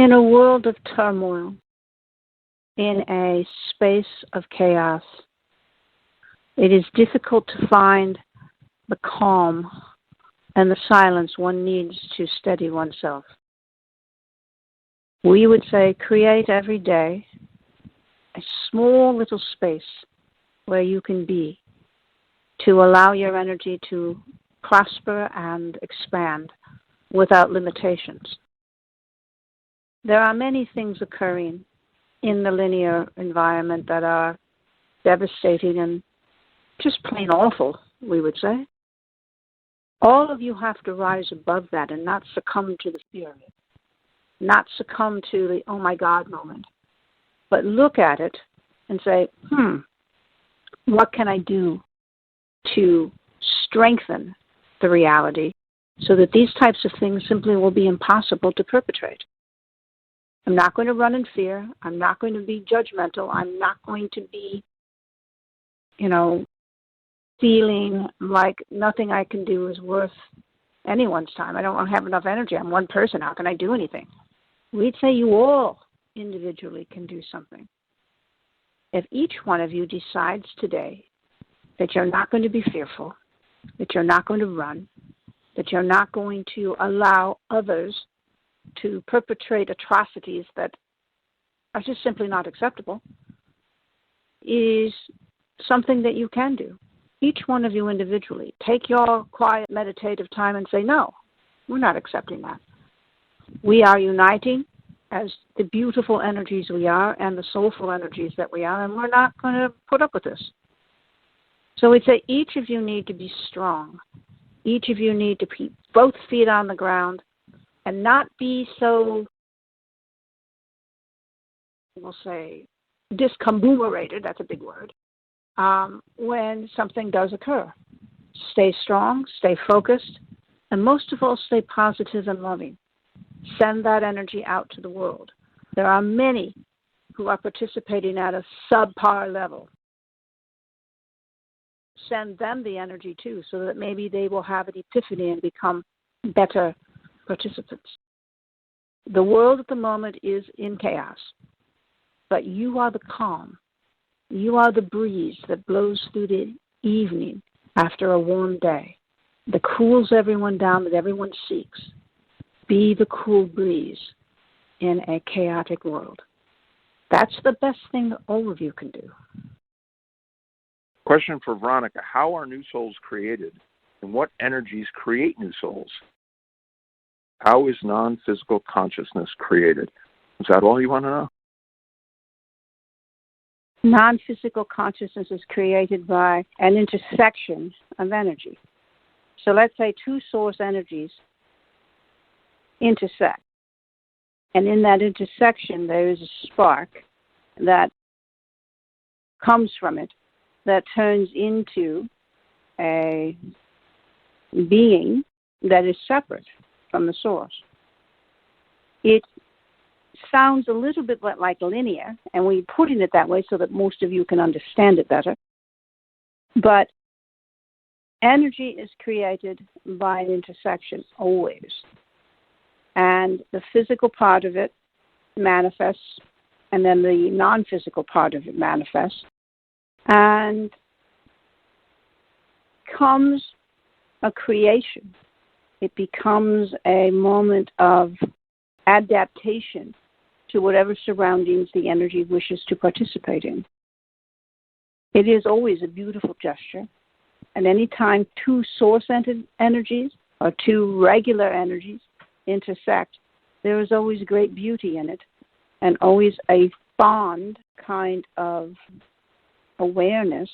In a world of turmoil, in a space of chaos, it is difficult to find the calm and the silence one needs to steady oneself. We would say create every day a small little space where you can be to allow your energy to prosper and expand without limitations. There are many things occurring in the linear environment that are devastating and just plain awful, we would say. All of you have to rise above that and not succumb to the fear of it, not succumb to the oh my God moment, but look at it and say, what can I do to strengthen the reality so that these types of things simply will be impossible to perpetrate? I'm not going to run in fear. I'm not going to be judgmental. I'm not going to be, feeling like nothing I can do is worth anyone's time. I don't have enough energy. I'm one person. How can I do anything? We'd say you all individually can do something. If each one of you decides today that you're not going to be fearful, that you're not going to run, that you're not going to allow others to perpetrate atrocities that are just simply not acceptable, is something that you can do. Each one of you individually, take your quiet meditative time and say, no, we're not accepting that. We are uniting as the beautiful energies we are and the soulful energies that we are, and we're not going to put up with this. So we'd say each of you need to be strong. Each of you need to keep both feet on the ground and not be so, we'll say, discombobulated, that's a big word, when something does occur. Stay strong, stay focused, and most of all, stay positive and loving. Send that energy out to the world. There are many who are participating at a subpar level. Send them the energy too, so that maybe they will have an epiphany and become better participants. The world at the moment is in chaos, but you are the calm. You are the breeze that blows through the evening after a warm day, that cools everyone down, that everyone seeks. Be the cool breeze in a chaotic world. That's the best thing that all of you can do. Question for Veronica. How are new souls created, and what energies create new souls? How is non-physical consciousness created? Is that all you want to know? Non-physical consciousness is created by an intersection of energy. So let's say two source energies intersect. And in that intersection, there is a spark that comes from it that turns into a being that is separate from the source. It sounds a little bit like linear, and we're putting it that way so that most of you can understand it better. But energy is created by an intersection, always. And the physical part of it manifests, and then the non-physical part of it manifests. And comes a creation. It becomes a moment of adaptation to whatever surroundings the energy wishes to participate in. It is always a beautiful gesture. And any time two source energies or two regular energies intersect, there is always great beauty in it and always a fond kind of awareness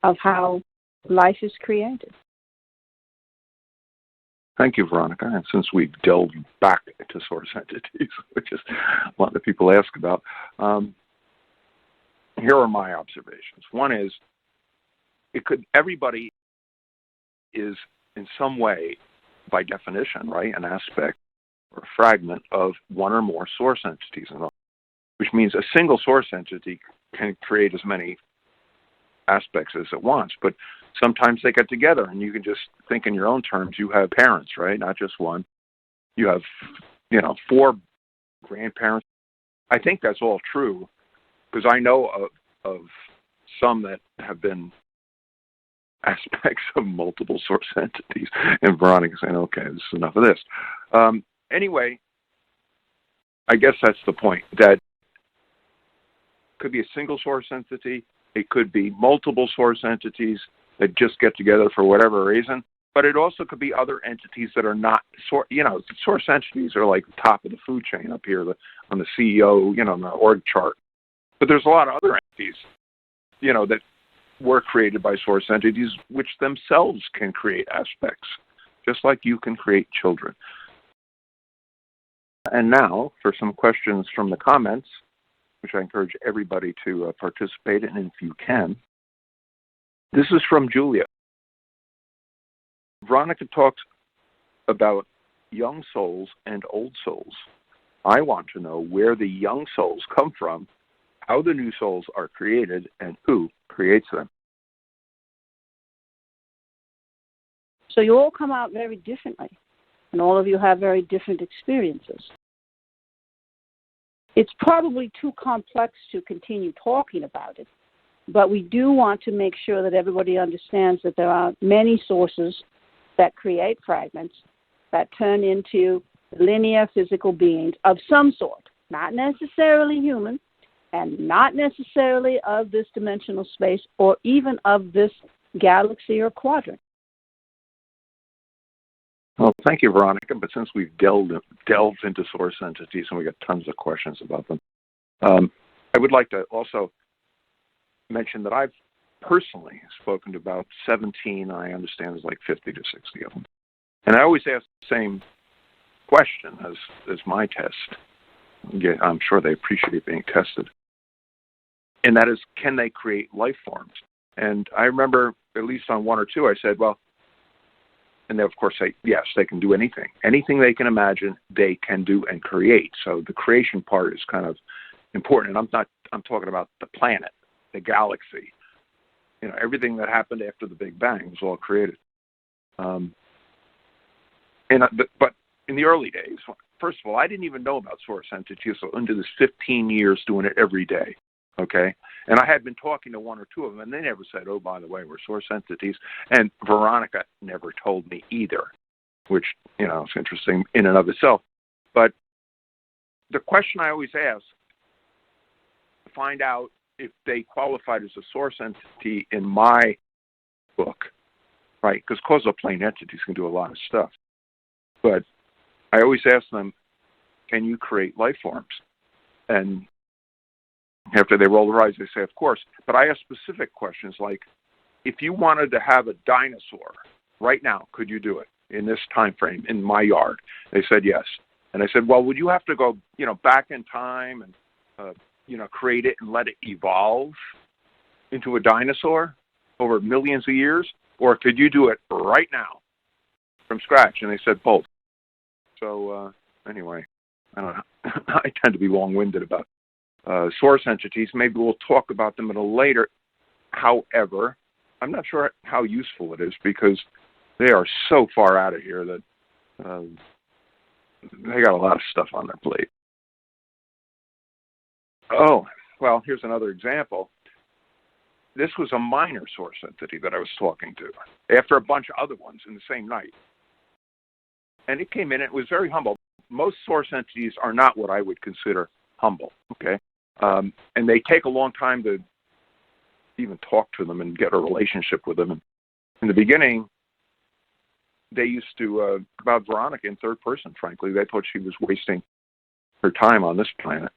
of how life is created. Thank you, Veronica. And since we delved back into source entities, which is a lot of people ask about, here are my observations. One is, everybody is in some way, by definition, right, an aspect or fragment of one or more source entities, which means a single source entity can create as many aspects as it wants, but sometimes they get together, and you can just think in your own terms. You have parents, right? Not just one. You have 4 grandparents. I think that's all true, because I know of some that have been aspects of multiple source entities, and Veronica saying, okay, this is enough of this. Anyway, I guess that's the point, that it could be a single source entity, it could be multiple source entities that just get together for whatever reason, but it also could be other entities that are not, source entities are like the top of the food chain up here on the CEO, on the org chart. But there's a lot of other entities, that were created by source entities, which themselves can create aspects, just like you can create children. And now for some questions from the comments, which I encourage everybody to participate in if you can. This is from Julia. Veronica talks about young souls and old souls. I want to know where the young souls come from, how the new souls are created, and who creates them. So you all come out very differently, and all of you have very different experiences. It's probably too complex to continue talking about it, but we do want to make sure that everybody understands that there are many sources that create fragments that turn into linear physical beings of some sort, not necessarily human, and not necessarily of this dimensional space or even of this galaxy or quadrant. Well, thank you, Veronica. But since we've delved into source entities and we got tons of questions about them, I would like to also mention that I've personally spoken to about 17, I understand there's like 50 to 60 of them. And I always ask the same question as my test. Yeah, I'm sure they appreciate being tested. And that is, can they create life forms? And I remember, at least on 1 or 2, I said, well, and they, of course, say, yes, they can do anything. Anything they can imagine, they can do and create. So the creation part is kind of important. And I'm talking about the planet, the galaxy. Everything that happened after the Big Bang was all created. But in the early days, first of all, I didn't even know about source entities into this 15 years doing it every day. Okay, and I had been talking to 1 or 2 of them, and they never said, oh, by the way, we're source entities. And Veronica never told me either, which, is interesting in and of itself. But the question I always ask to find out if they qualified as a source entity in my book, right, because causal plane entities can do a lot of stuff. But I always ask them, can you create life forms? And after they roll their eyes, they say, of course. But I ask specific questions like, if you wanted to have a dinosaur right now, could you do it in this time frame in my yard? They said yes. And I said, well, would you have to go, back in time and, create it and let it evolve into a dinosaur over millions of years? Or could you do it right now from scratch? And they said both. So anyway, I don't know. I tend to be long-winded about source entities. Maybe we'll talk about them at a later. However, I'm not sure how useful it is because they are so far out of here that they got a lot of stuff on their plate. Oh, well, here's another example. This was a minor source entity that I was talking to after a bunch of other ones in the same night. And it came in, it was very humble. Most source entities are not what I would consider humble, okay? And they take a long time to even talk to them and get a relationship with them. And in the beginning, they used to, about Veronica in third person, frankly. They thought she was wasting her time on this planet.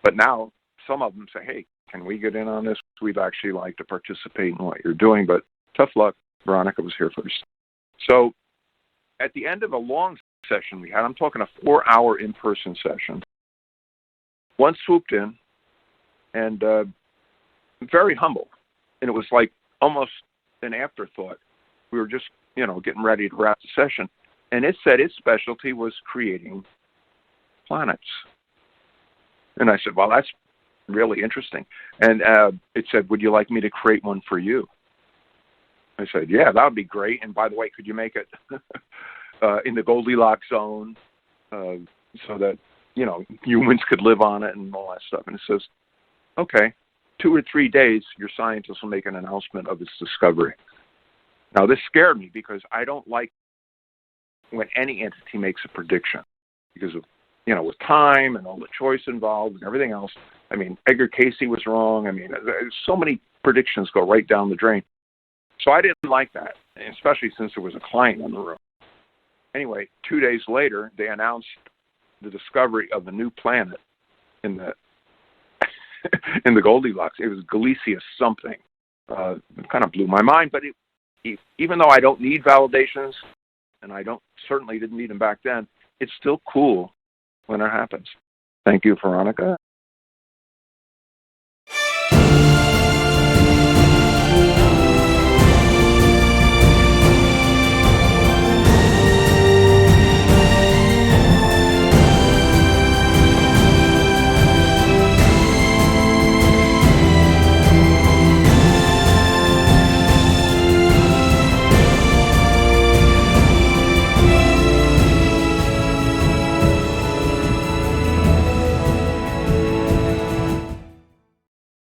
But now, some of them say, hey, can we get in on this? We'd actually like to participate in what you're doing, but tough luck. Veronica was here first. So at the end of a long session we had, I'm talking a 4-hour in-person session, one swooped in and very humble. And it was like almost an afterthought. We were just, getting ready to wrap the session. And it said its specialty was creating planets. And I said, well, that's really interesting. And it said, would you like me to create one for you? I said, yeah, that would be great. And by the way, could you make it in the Goldilocks zone, so that, humans could live on it and all that stuff. And it says, okay, 2 or 3 days, your scientists will make an announcement of its discovery. Now, this scared me because I don't like when any entity makes a prediction because of, with time and all the choice involved and everything else. I mean, Edgar Casey was wrong. I mean, so many predictions go right down the drain. So I didn't like that, especially since there was a client in the room. Anyway, 2 days later, they announced the discovery of a new planet in the in the Goldilocks. It was Galicia something. It kind of blew my mind, but even though I don't need validations, and I certainly didn't need them back then, it's still cool when it happens. Thank you, Veronica.